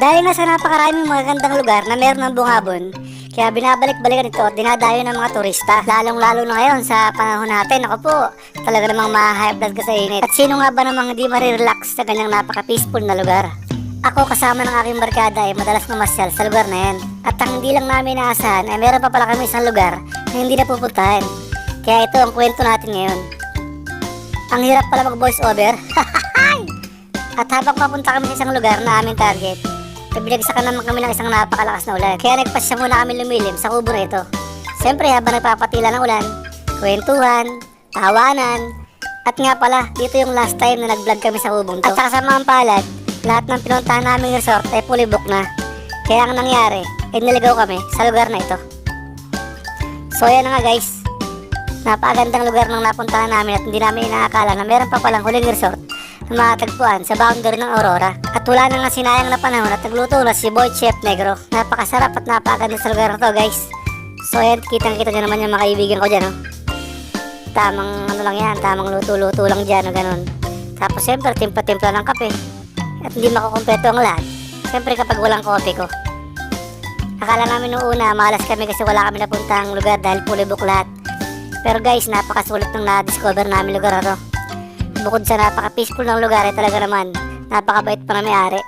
Dahil nga sa napakaraming magagandang lugar na meron ng bungabon, kaya binabalik-balikan ito at dinadayo ng mga turista. Lalong-lalo na ngayon sa panahon natin, ako po, talaga namang ma-high blood ka sa init. At sino nga ba namang hindi marirelax sa ganyang napaka-peaceful na lugar? Ako kasama ng aking barkada ay madalas mamasyal sa lugar na yan. At ang hindi lang namin naasahan ay meron pa pala kami isang lugar na hindi napupuntahan. Kaya ito ang kwento natin ngayon. Ang hirap pala mag-voice over. At habang papunta kami sa isang lugar na aming target, binagsakan naman kami ng isang napakalakas na ulan. Kaya nagpasya muna kami lumilim sa kubo na ito. Siyempre habang nagpapatila ng ulan, kwentuhan, tawanan, at nga pala, dito yung last time na nag-vlog kami sa kubong to. At sa kasamaang palad, lahat ng pinuntahan naming resort ay fully book na. Kaya ang nangyari, ay naligaw kami sa lugar na ito. So ayan na nga guys, napakagandang lugar ng napuntahan namin at hindi namin inaakala na meron pa palang huling resort na matagpuan sa boundary ng Aurora. At wala na nga sinayang na panahon at nagluto na si Boy Chef Negro. Napakasarap at napakaganda sa lugar na to guys. So ayan, kitang-kita nyo naman yung mga kaibigan ko dyan, oh. Tamang ano lang yan, tamang luto-luto lang dyan o ganun. Tapos siyempre timpla-timpla ng kape. At hindi makukumpleto ang lahat, siyempre kapag walang coffee ko. Akala namin noong una malas kami kasi wala kami napuntahang lugar dahil fully book lahat. Pero guys, napakasulit nang na-discover namin lugar na to. Bukod sa napaka-peaceful ng lugar ay talaga naman napakabait pa na may-ari.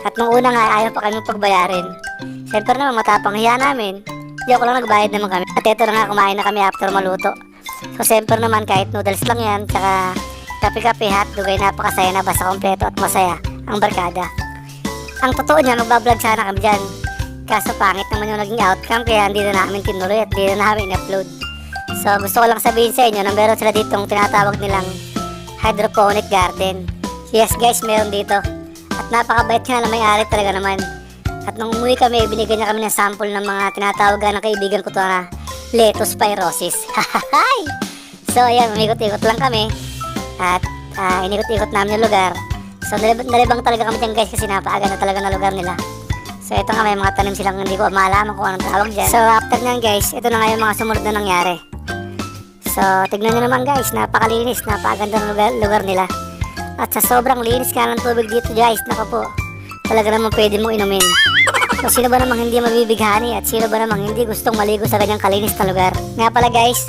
At nung una nga ayaw pa kami pagbayarin. Siyempre naman matapang hiya namin, joke lang, nagbayad naman kami. At eto na nga, kumain na kami after maluto. So siyempre naman kahit noodles lang yan, tsaka kape-kape, hotdog ay napakasaya na basta kompleto at masaya ang barkada. Ang totoo niya, magbablog sana kami dyan. Kaso pangit naman yung naging outcome kaya hindi na namin tinuloy at hindi na namin in-upload. So gusto ko lang sabihin sa inyo na meron sila ditong tinatawag nilang hydroponic garden. Yes guys, meron dito. At napakabait nga na may-ari talaga naman. At nung umuwi kami, binigyan niya kami ng sample ng mga tinatawagan ng kaibigan ko to na leptospirosis. So ayan, umikot-ikot lang kami. At inikot-ikot namin yung lugar. So nalibang talaga kami dyan guys kasi napakaganda talaga na lugar nila. So ito nga, may mga tanim silang hindi ko malaman kung anong tawag dyan. So after nyan guys, ito na nga yung mga sumunod na nangyari. So, tignan nyo naman guys, napakalinis, napakagandang lugar nila. At sa sobrang linis ka ng tubig dito guys, naku po, talaga naman pwede mong inumin. So, sino ba namang hindi mabibighani at sino ba namang hindi gustong maligo sa ganyang kalinis na lugar? Nga pala guys,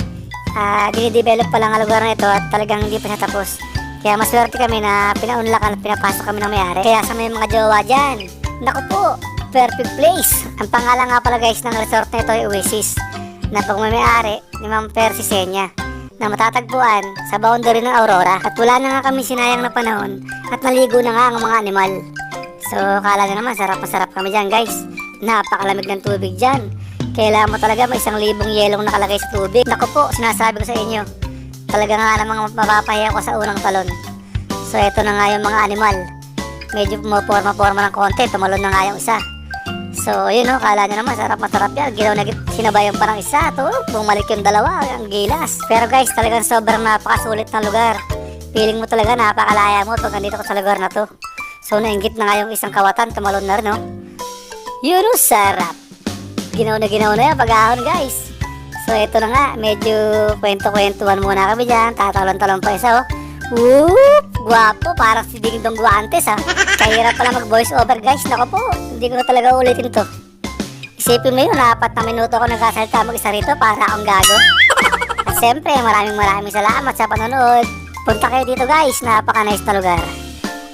dinidevelop pa lang ang lugar na ito at talagang hindi pa siya tapos. Kaya maswerte kami na pinaunlakan at pinapasok kami ng may-ari. Kaya sa may mga jowa dyan, naku po, perfect place. Ang pangalan nga pala guys ng resort na ito ay Oasis, na pag may-ari ni Ma'am Percy Senya, na matatagpuan sa boundary ng Aurora. At wala na nga kami sinayang na panahon at naligo na nga ang mga animal. So kala nyo naman sarap na sarap kami dyan guys. Napakalamig ng tubig dyan. Kailangan mo talaga may 1,000 yelong nakalagay sa tubig. Naku po, sinasabi ko sa inyo, talaga nga namang mapapahiya ko sa unang talon. So eto na nga yung mga animal, medyo pumaporma-porma ng konti, tumalon na nga yung isa. So yun o, kala nyo naman sarap masarap yan. Sinabayan pa ng isa, bumalik yung dalawa, ang gilas. Pero guys, talagang sobrang napakasulit ng lugar. Feeling mo talaga napakalaya mo pag nandito ka sa lugar na to. So nainggit na nga yung isang kawatan, tumalon na rin o. Yun o, sarap. Ginaw na yan pag-ahon guys. So ito na nga, medyo kwento-kwentuhan muna kami dyan. Tatalon-talon pa isa o. Whoop! Gwapo, parang si Ding Dong Guantes ha. Kahirap pala mag-voice over guys, naku po, hindi ko na talaga ulitin to. Isipin mo yun, 4 na minuto ako nagkasalita mag-isa rito para akong gago. At siyempre, maraming salamat sa panonood. Punta kayo dito guys, napaka-nice na lugar.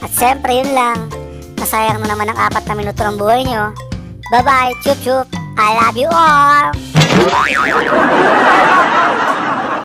At siyempre yun lang, masayang na naman ang 4 na minuto ng buhay nyo. Bye bye, chup chup, I love you all!